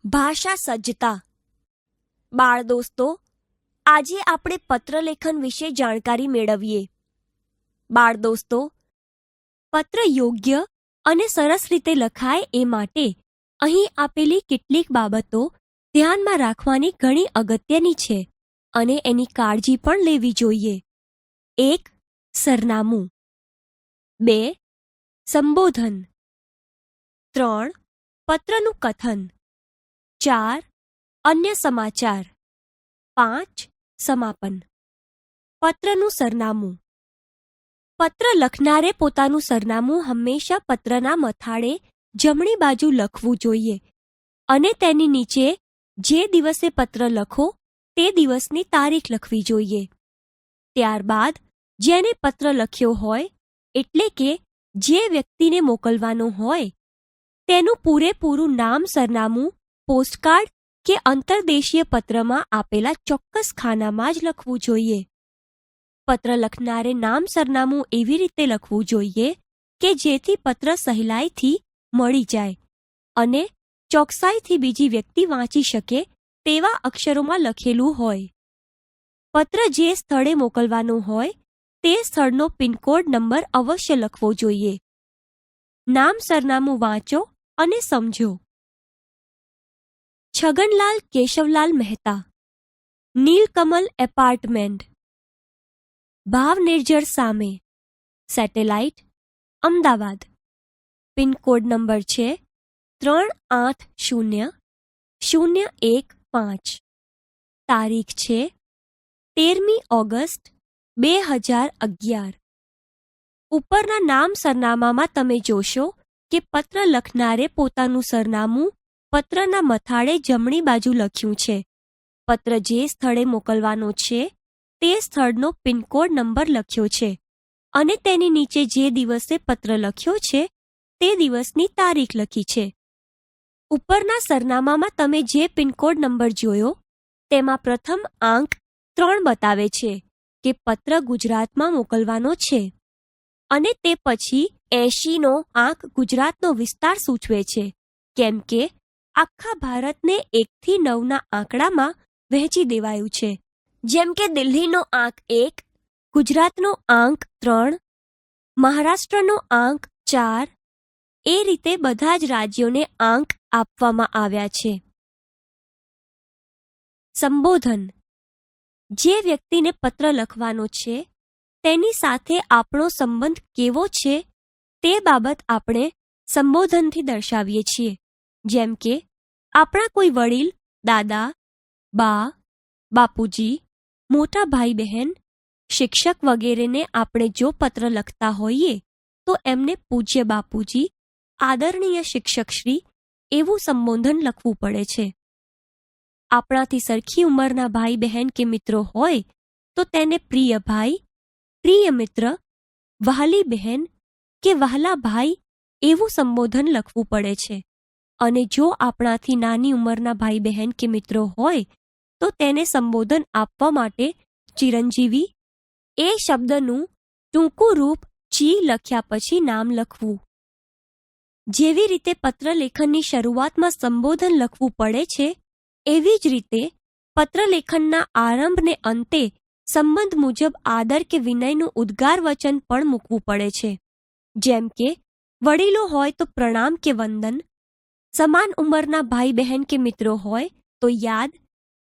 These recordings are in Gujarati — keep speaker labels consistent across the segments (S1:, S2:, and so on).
S1: ભાષા સજ્જતા. બાળ દોસ્તો, આજે આપણે પત્રલેખન વિશે જાણકારી મેળવીએ. બાળ દોસ્તો, પત્ર યોગ્ય અને સરસ રીતે લખાય એ માટે અહીં આપેલી કેટલીક બાબતો ધ્યાનમાં રાખવાની ઘણી અગત્યની છે અને એની કાળજી પણ લેવી જોઈએ. 1. સરનામું. 2. સંબોધન. 3. પત્રનું કથન. 4. અન્ય સમાચાર. 5. સમાપન. પત્રનું સરનામું. પત્ર લખનારે પોતાનું સરનામું હંમેશા પત્રના મથાળે જમણી બાજુ લખવું જોઈએ અને તેની નીચે જે દિવસે પત્ર લખો તે દિવસની તારીખ લખવી જોઈએ. ત્યારબાદ જેને પત્ર લખ્યો હોય એટલે કે જે વ્યક્તિને મોકલવાનો હોય તેનું પૂરેપૂરું નામ, સરનામું પોસ્ટકાર્ડ કે અંતરદેશીય પત્રમાં આપેલા ચોક્કસ ખાનામાં જ લખવું જોઈએ. પત્ર લખનારે નામ, સરનામું એવી રીતે લખવું જોઈએ કે જેથી પત્ર સહેલાઈથી મળી જાય અને ચોકસાઈથી બીજી વ્યક્તિ વાંચી શકે તેવા અક્ષરોમાં લખેલું હોય. પત્ર જે સ્થળે મોકલવાનો હોય તે સ્થળનો પિનકોડ નંબર અવશ્ય લખવો જોઈએ. નામ, સરનામું વાંચો અને સમજો. છગનલાલ કેશવલાલ મહેતા, નીલકમલ એપાર્ટમેન્ટ, ભાવનિર્જર સામે, સેટેલાઇટ, અમદાવાદ. પિનકોડ નંબર છે 380015. તારીખ છે 13મી ઓગસ્ટ 2011. ઉપરના નામ, સરનામામાં તમે જોશો કે પત્ર લખનારે પોતાનું સરનામું પત્રના મથાળે જમણી બાજુ લખ્યું છે. પત્ર જે સ્થળે મોકલવાનો છે તે સ્થળનો પિનકોડ નંબર લખ્યો છે અને તેની નીચે જે દિવસે પત્ર લખ્યો છે તે દિવસની તારીખ લખી છે. ઉપરના સરનામામાં તમે જે પિનકોડ નંબર જોયો તેમાં પ્રથમ આંક 3 બતાવે છે કે પત્ર ગુજરાતમાં મોકલવાનો છે અને તે પછી 80નો આંક ગુજરાતનો વિસ્તાર સૂચવે છે, કેમ કે આખા ભારતને 1 થી 9ના આંકડામાં વહેંચી દેવાયું છે. જેમ કે દિલ્હીનો આંક 1, ગુજરાતનો આંક 3, મહારાષ્ટ્રનો આંક 4, એ રીતે બધા જ રાજ્યોને આંક આપવામાં આવ્યા છે. સંબોધન. જે વ્યક્તિને પત્ર લખવાનો છે તેની સાથે આપણો સંબંધ કેવો છે તે બાબત આપણે સંબોધનથી દર્શાવીએ છીએ. જેમ કે આપણા કોઈ વડીલ, દાદા, બા, બાપુજી, મોટા ભાઈ બહેન, શિક્ષક વગેરેને આપણે જો પત્ર લખતા હોઈએ તો એમને પૂજ્ય બાપુજી, આદરણીય શિક્ષકશ્રી એવું સંબોધન લખવું પડે છે. આપણાથી સરખી ઉંમરના ભાઈ બહેન કે મિત્રો હોય તો તેને પ્રિય ભાઈ, પ્રિય મિત્ર, વહાલી બહેન કે વહાલા ભાઈ એવું સંબોધન લખવું પડે છે. અને જો આપણાથી નાની ઉંમરના ભાઈ બહેન કે મિત્રો હોય તો તેને સંબોધન આપવા માટે ચિરંજીવી એ શબ્દનું ટૂંકું રૂપ ચી લખ્યા પછી નામ લખવું. જેવી રીતે પત્રલેખનની શરૂઆતમાં સંબોધન લખવું પડે છે એવી જ રીતે પત્રલેખનના આરંભ ને અંતે સંબંધ મુજબ આદર કે વિનયનું ઉદ્ગાર વચન પણ મૂકવું પડે છે. જેમ કે વડીલો હોય તો પ્રણામ કે વંદન, સમાન ઉંમરના ભાઈ બહેન કે મિત્રો હોય તો યાદ,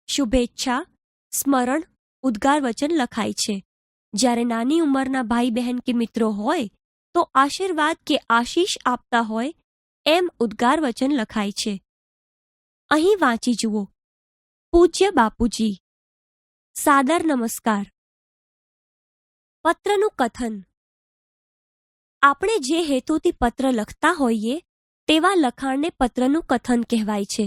S1: શુભેચ્છા, સ્મરણ, ઉદ્ગાર વચન લખાય છે. જ્યારે નાની ઉંમરના ભાઈ બહેન કે મિત્રો હોય તો આશીર્વાદ કે આશીષ આપતા હોય એમ ઉદ્ગાર વચન લખાય છે. અહીં વાંચી જુઓ. પૂજ્ય બાપુજી, સાદર નમસ્કાર. પત્રનું કથન. આપણે જે હેતુથી પત્ર લખતા હોઈએ તેવા લખાણને પત્રનું કથન કહેવાય છે.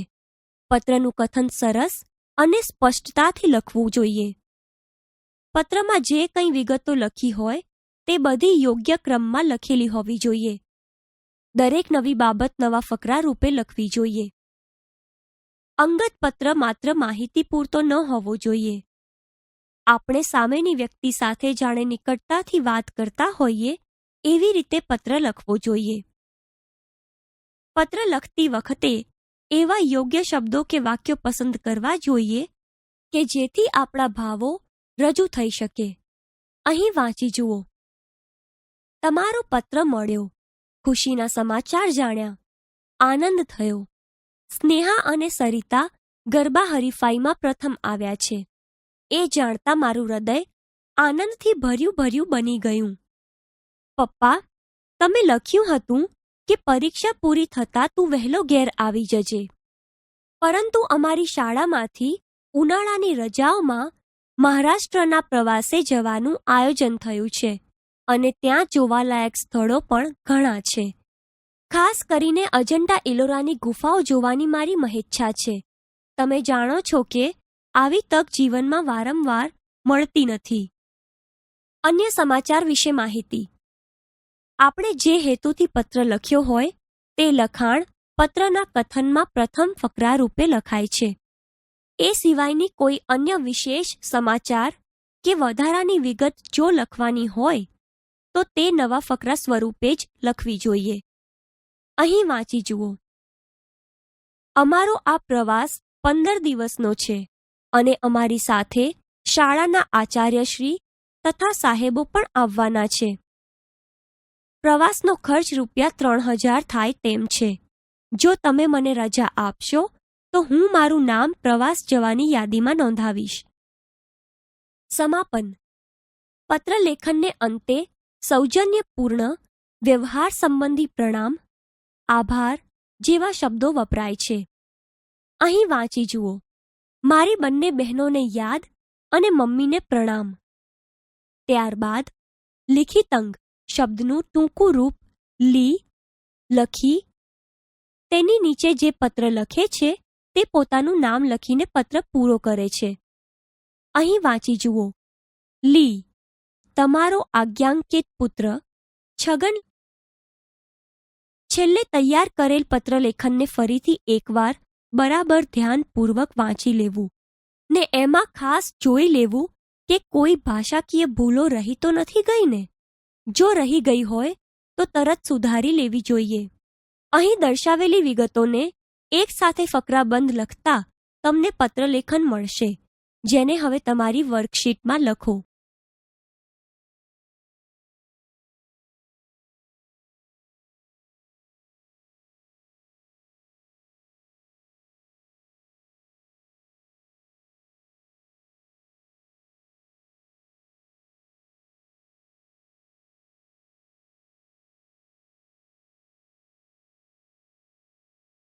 S1: પત્રનું કથન સરસ અને સ્પષ્ટતાથી લખવું જોઈએ. પત્રમાં જે કંઈ વિગતો લખી હોય તે બધી યોગ્ય ક્રમમાં લખેલી હોવી જોઈએ. દરેક નવી બાબત નવા ફકરા રૂપે લખવી જોઈએ. અંગત પત્ર માત્ર માહિતી પૂરતો ન હોવો જોઈએ. આપણે સામેની વ્યક્તિ સાથે જાણે નિકટતાથી વાત કરતા હોઈએ એવી રીતે પત્ર લખવો જોઈએ. પત્ર લખતી વખતે એવા યોગ્ય શબ્દો કે વાક્યો પસંદ કરવા જોઈએ કે જેથી આપણા ભાવો રજૂ થઈ શકે. અહીં વાંચી જુઓ. તમારો પત્ર મળ્યો, ખુશીના સમાચાર જાણ્યા, આનંદ થયો. સ્નેહા અને સરિતા ગરબા હરીફાઈમાં પ્રથમ આવ્યા છે. એ જાણતા મારું હૃદય આનંદથી ભર્યું ભર્યું બની ગયું. પપ્પા, તમે લખ્યું હતું કે પરીક્ષા પૂરી થતાં તું વહેલો ઘેર આવી જજે. પરંતુ અમારી શાળામાંથી ઉનાળાની રજાઓમાં મહારાષ્ટ્રના પ્રવાસે જવાનું આયોજન થયું છે અને ત્યાં જોવાલાયક સ્થળો પણ ઘણા છે. ખાસ કરીને અજંટા ઇલોરાની ગુફાઓ જોવાની મારી મહેચ્છા છે. તમે જાણો છો કે આવી તક જીવનમાં વારંવાર મળતી નથી. અન્ય સમાચાર વિશે માહિતી. આપણે જે હેતુથી પત્ર લખ્યો હોય તે લખાણ પત્રના કથનમાં પ્રથમ ફકરા રૂપે લખાય છે. એ સિવાયની કોઈ અન્ય વિશેષ સમાચાર કે વધારાની વિગત જો લખવાની હોય તો તે નવા ફકરા સ્વરૂપે જ લખવી જોઈએ. અહીં વાંચી જુઓ. અમારો આ પ્રવાસ 15 દિવસનો છે અને અમારી સાથે શાળાના આચાર્યશ્રી તથા સાહેબો પણ આવવાના છે. પ્રવાસનો ખર્ચ ₹3000 થાય તેમ છે. જો તમે મને રજા આપશો તો હું મારું નામ પ્રવાસ જવાની યાદીમાં નોંધાવીશ. સમાપન. પત્રલેખનને અંતે સૌજન્યપૂર્ણ, વ્યવહાર સંબંધી પ્રણામ, આભાર જેવા શબ્દો વપરાય છે. અહીં વાંચી જુઓ. મારી બંને બહેનોને યાદ અને મમ્મીને પ્રણામ. ત્યારબાદ લિખિતંગ શબ્દનું ટૂંકું રૂપ લી લખી તેની નીચે જે પત્ર લખે છે તે પોતાનું નામ લખીને પત્ર પૂરો કરે છે. અહીં વાંચી જુઓ. લી, તમારો આજ્ઞાંકિત પુત્ર છગન. છેલ્લે તૈયાર કરેલ પત્રલેખનને ફરીથી એકવાર બરાબર ધ્યાનપૂર્વક વાંચી લેવું ને એમાં ખાસ જોઈ લેવું કે કોઈ ભાષાકીય ભૂલો રહી તો નથી ગઈ ને. જો રહી ગઈ હોય તો તરત સુધારી લેવી જોઈએ. અહીં દર્શાવેલી વિગતોને એક સાથે ફકરાબંધ લખતા તમને પત્રલેખન મળશે, જેને હવે તમારી વર્કશીટમાં લખો.